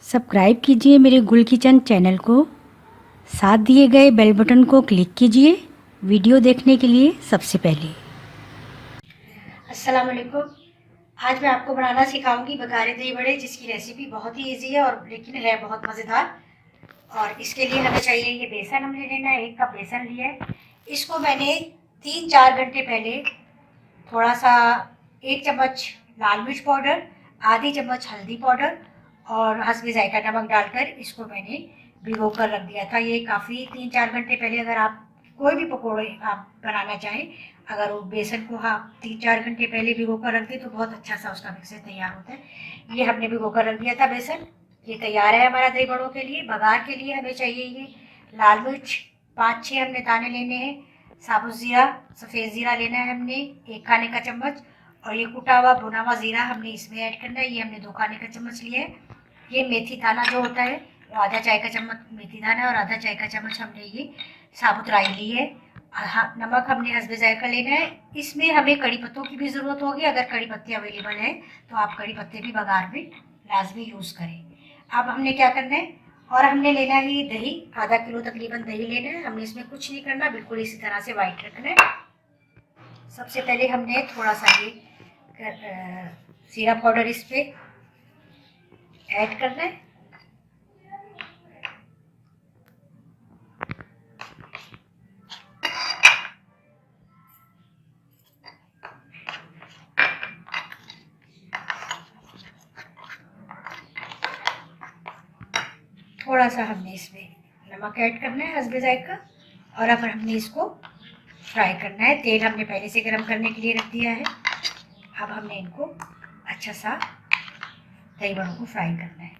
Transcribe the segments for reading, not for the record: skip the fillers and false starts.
Subscribe कीजिए मेरे गुल किचन चैनल को। साथ दिए गए बेल बटन को क्लिक कीजिए वीडियो देखने के लिए सबसे पहले। अस्सलाम वालेकुम। आज मैं आपको बनाना सिखाऊंगी बघारे दही बड़े, जिसकी रेसिपी बहुत ही इजी है और लेकिन है बहुत मज़ेदार। और इसके लिए हमें चाहिए ये बेसन, हमने लेना है 1 कप बेसन लिया है। इसको मैंने 3-4 घंटे पहले थोड़ा सा 1 चम्मच लाल मिर्च पाउडर, आधी चम्मच हल्दी पाउडर और हस्बे जायका नमक डालकर इसको मैंने भिगो कर रख दिया था। ये काफ़ी 3-4 घंटे पहले, अगर आप कोई भी पकौड़े आप बनाना चाहें, अगर वो बेसन को आप 3-4 घंटे पहले भिगो कर रख दें तो बहुत अच्छा सा उसका मिक्सर तैयार होता है। ये हमने भिगो कर रख दिया था बेसन। ये तैयार है हमारा दही बड़ों के लिए। बघार के लिए हमें चाहिए ये लाल मिर्च 5-6 हमने दाने लेने हैं, साबुत ज़ीरा, सफ़ेद ज़ीरा लेना है हमने 1 खाने का चम्मच, और ये कुटा हुआ भुना हुआ ज़ीरा हमने इसमें ऐड करना है, ये हमने 2 खाने का चम्मच लिया है। ये मेथी दाना जो होता है, आधा चाय का चम्मच मेथी दाना और आधा चाय का चम्मच हमने ये साबुत राई ली है। नमक हमने हस्बे जायका लेना है। इसमें हमें कड़ी पत्तों की भी ज़रूरत होगी, अगर कड़ी पत्ते अवेलेबल है तो आप कड़ी पत्ते भी बघार में लाजमी यूज़ करें। अब हमने क्या करना है, और हमने लेना है ये दही, आधा किलो तकरीबन दही लेना है। हमने इसमें कुछ नहीं करना, बिल्कुल इसी तरह से वाइट रखना है। सबसे पहले हमने थोड़ा सा ये जीरा पाउडर इस पे ऐड करना है। थोड़ा सा हमने इसमें नमक ऐड करना है हस्बे जायका, और अब हमने इसको फ्राई करना है। तेल हमने पहले से गर्म करने के लिए रख दिया है। अब हमने इनको अच्छा सा दही बड़ों को फ्राई करना है।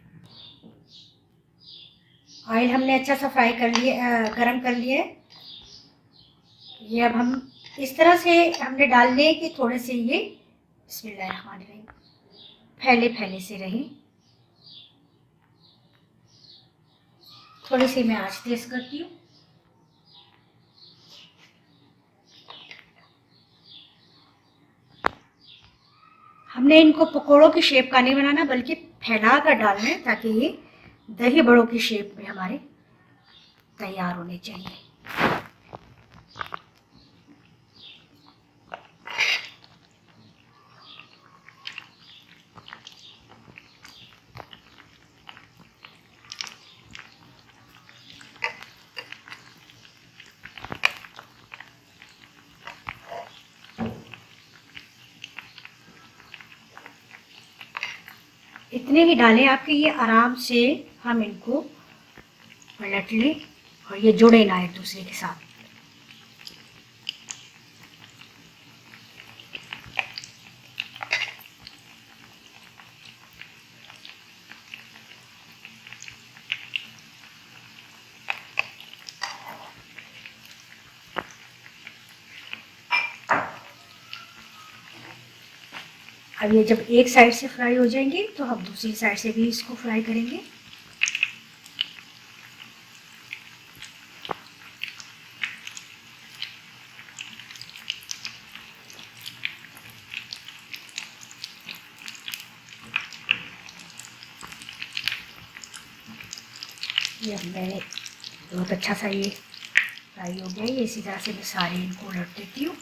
ऑयल हमने अच्छा सा फ्राई कर लिया, गरम कर लिया है। ये अब हम इस तरह से हमने डालने हैं कि थोड़े से ये बिस्मिल्लाहिर्रहमानिर्रहीम फैले फैले से रहे। थोड़ी सी मैं आंच तेज करती हूँ। हमने इनको पकोड़ों की शेप का नहीं बनाना, बल्कि फैला कर डालना है, ताकि ये दही बड़ों की शेप में हमारे तैयार होने चाहिए। इतने ही डालें आपके, ये आराम से हम इनको पलट लें और ये जुड़े ना एक दूसरे के साथ। अब ये जब एक साइड से फ्राई हो जाएंगे तो हम दूसरी साइड से भी इसको फ्राई करेंगे। ये अब मैंने बहुत अच्छा सा ये फ्राई हो गया। ये इसी तरह से मैं सारे इनको उलट देती हूँ।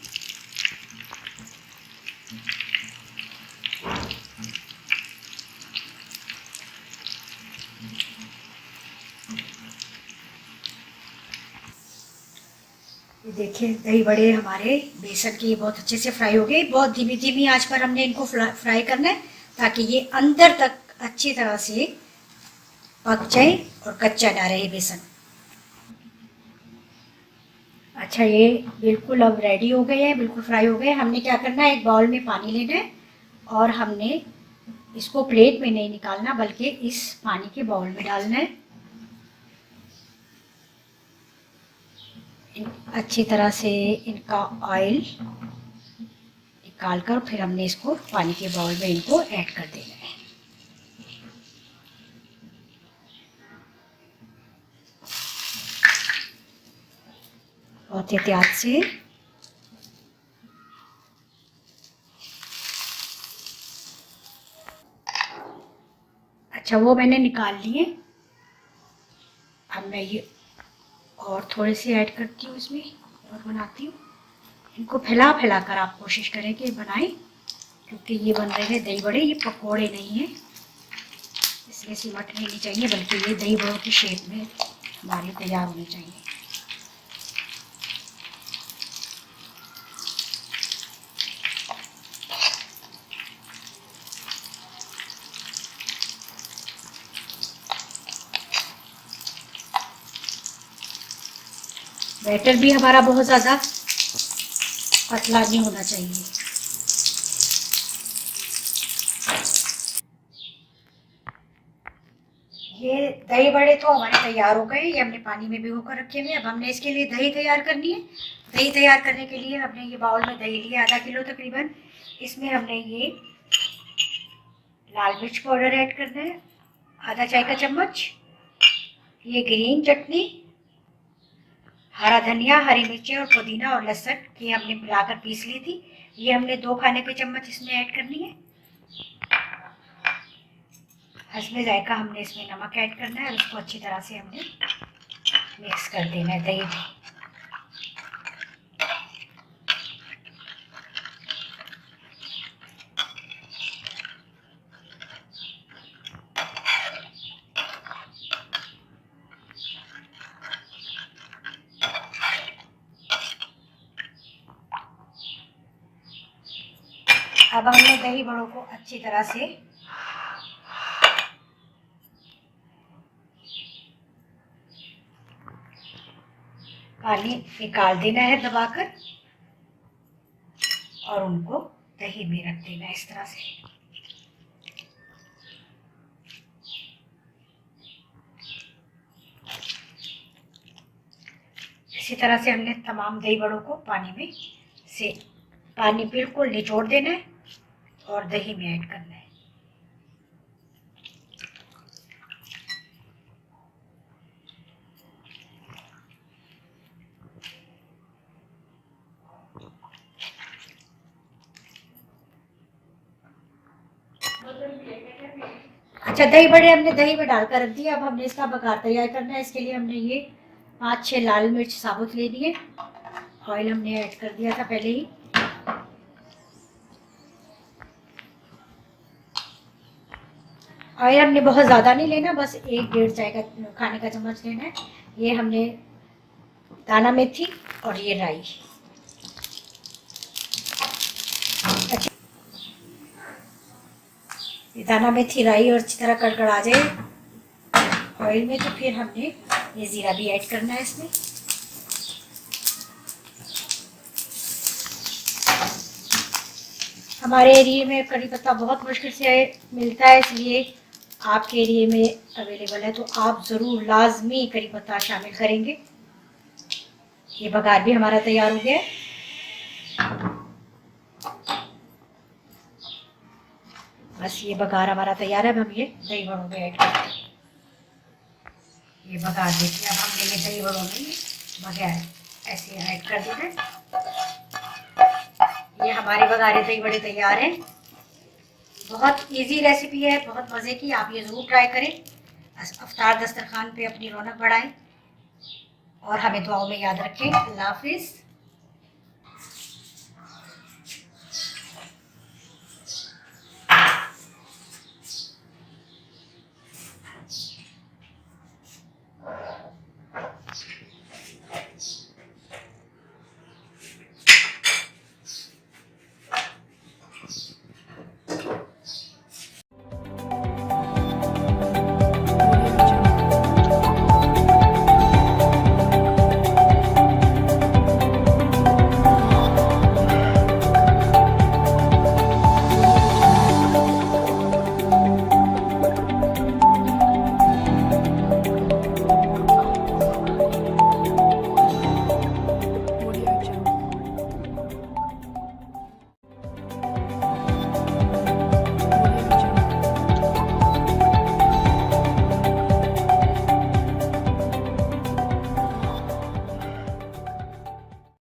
ये देखिए दही बड़े हमारे बेसन के बहुत अच्छे से फ्राई हो गए। बहुत धीमी धीमी आंच पर हमने इनको फ्राई करना है, ताकि ये अंदर तक अच्छी तरह से पक जाए और कच्चा ना रहे बेसन। अच्छा, ये बिल्कुल अब रेडी हो गए हैं, बिल्कुल फ्राई हो गए। हमने क्या करना है, एक बाउल में पानी लेना है और हमने इसको प्लेट में नहीं निकालना, बल्कि इस पानी के बाउल में डालना है। अच्छी तरह से इनका ऑयल निकाल कर फिर हमने इसको पानी के बाउल में इनको ऐड कर देना है। बहुत एहतियात से। अच्छा, वो मैंने निकाल लिए। अब मैं ये और थोड़े से ऐड करती हूँ इसमें और बनाती हूँ। इनको फैला फैला कर आप कोशिश करें कि बनाएं, क्योंकि ये बन रहे हैं दही बड़े, ये पकोड़े नहीं हैं, इसलिए सिमट नहीं चाहिए, बल्कि ये दही बड़ों की शेप में हमारे तैयार होने चाहिए। बैटर भी हमारा बहुत ज़्यादा पतला नहीं होना चाहिए। ये दही बड़े तो हमारे तैयार हो गए, ये हमने पानी में भिगो कर रखे हुए। अब हमने इसके लिए दही तैयार करनी है। दही तैयार करने के लिए हमने ये बाउल में दही लिया, आधा किलो तकरीबन। इसमें हमने ये लाल मिर्च पाउडर ऐड करना है, आधा चाय का चम्मच। ये ग्रीन चटनी, हरा धनिया, हरी मिर्ची और पुदीना और लहसुन की हमने मिलाकर पीस ली थी, ये हमने 2 खाने के चम्मच इसमें ऐड करनी है। हस्बे जायका हमने इसमें नमक ऐड करना है और उसको अच्छी तरह से हमने मिक्स कर देना है दही में। अब हमने दही बड़ों को अच्छी तरह से पानी निकाल देना है दबाकर, और उनको दही में रख देना है इस तरह से। इसी तरह से हमने तमाम दही बड़ों को पानी में से पानी बिल्कुल निचोड़ देना है और दही में ऐड करना है। अच्छा, दही बड़े हमने दही में डालकर रख दिया। अब हमने इसका बघार तैयार करना है। इसके लिए हमने ये 5-6 लाल मिर्च साबुत ले लिए। ऑयल हमने ऐड कर दिया था पहले ही। ऑयल हमने बहुत ज़्यादा नहीं लेना, बस 1-1.5 चाय का खाने का चम्मच लेना है। ये हमने दाना मेथी और ये राई। अच्छा, ये दाना मेथी राई और अच्छी तरह कड़कड़ा जाए ऑयल में, तो फिर हमने ये ज़ीरा भी ऐड करना है इसमें। हमारे एरिए में कड़ी पत्ता बहुत मुश्किल से मिलता है, इसलिए आपके एरिए में अवेलेबल है तो आप ज़रूर लाजमी कड़ी पत्ता शामिल करेंगे। ये बघार भी हमारा तैयार हो गया है। बस ये बघार हमारा तैयार है। अब हम ये दही बड़ों में ऐड करते हैं। ये बघार देखिए, अब हमने ये दही बड़ों में बघार ऐसे ऐड कर देना है। ये हमारे बघारे दही बड़े तैयार हैं। बहुत इजी रेसिपी है, बहुत मज़े की। आप ये ज़रूर ट्राई करें। अफ्तार दस्तरखान पे अपनी रौनक बढ़ाएं और हमें दुआओं में याद रखें। अल्लाह हाफिज़।